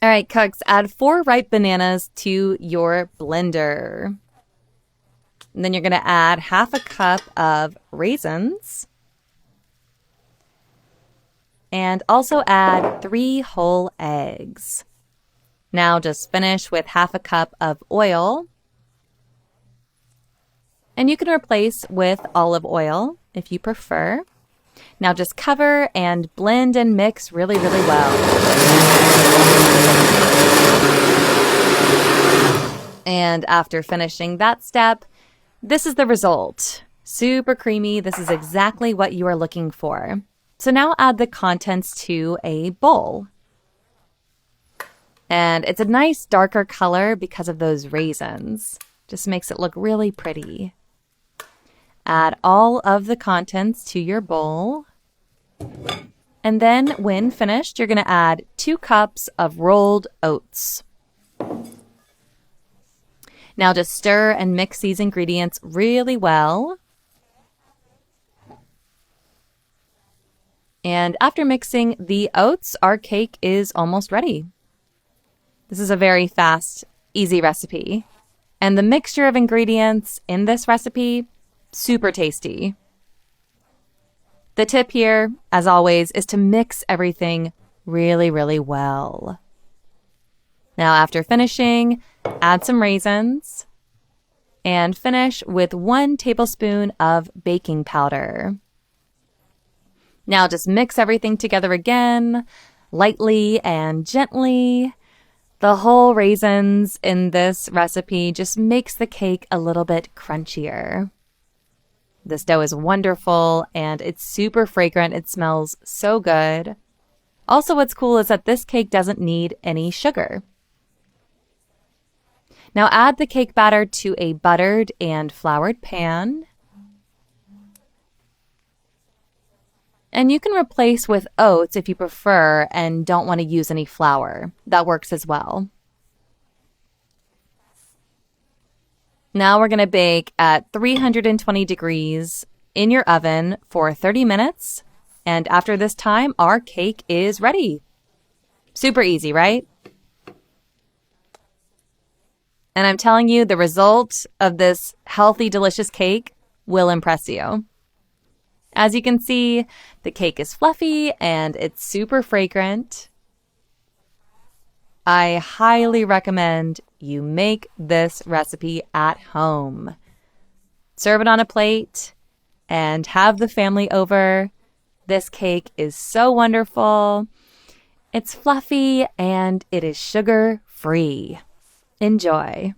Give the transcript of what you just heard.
All right, cooks, add 4 ripe bananas to your blender. And then you're going to add half a cup of raisins. And also add 3 whole eggs. Now just finish with half a cup of oil. And you can replace with olive oil if you prefer. Now just cover and blend and mix really, really well. And after finishing that step, this is the result. Super creamy. This is exactly what you are looking for. So now add the contents to a bowl. And it's a nice darker color because of those raisins. Just makes it look really pretty. Add all of the contents to your bowl. And then when finished, you're going to add 2 cups of rolled oats. Now just stir and mix these ingredients really well. And after mixing the oats, our cake is almost ready. This is a very fast, easy recipe. And the mixture of ingredients in this recipe, super tasty. The tip here, as always, is to mix everything really, really well. Now, after finishing, add some raisins and finish with 1 tablespoon of baking powder. Now, just mix everything together again, lightly and gently. The whole raisins in this recipe just makes the cake a little bit crunchier. This dough is wonderful and it's super fragrant. It smells so good. Also, what's cool is that this cake doesn't need any sugar. Now add the cake batter to a buttered and floured pan. And you can replace with oats if you prefer and don't want to use any flour. That works as well. Now we're going to bake at 320 degrees in your oven for 30 minutes. And after this time, our cake is ready. Super easy, right? And I'm telling you, the result of this healthy, delicious cake will impress you. As you can see, the cake is fluffy and it's super fragrant. I highly recommend you make this recipe at home. Serve it on a plate and have the family over. This cake is so wonderful. It's fluffy and it is sugar-free. Enjoy.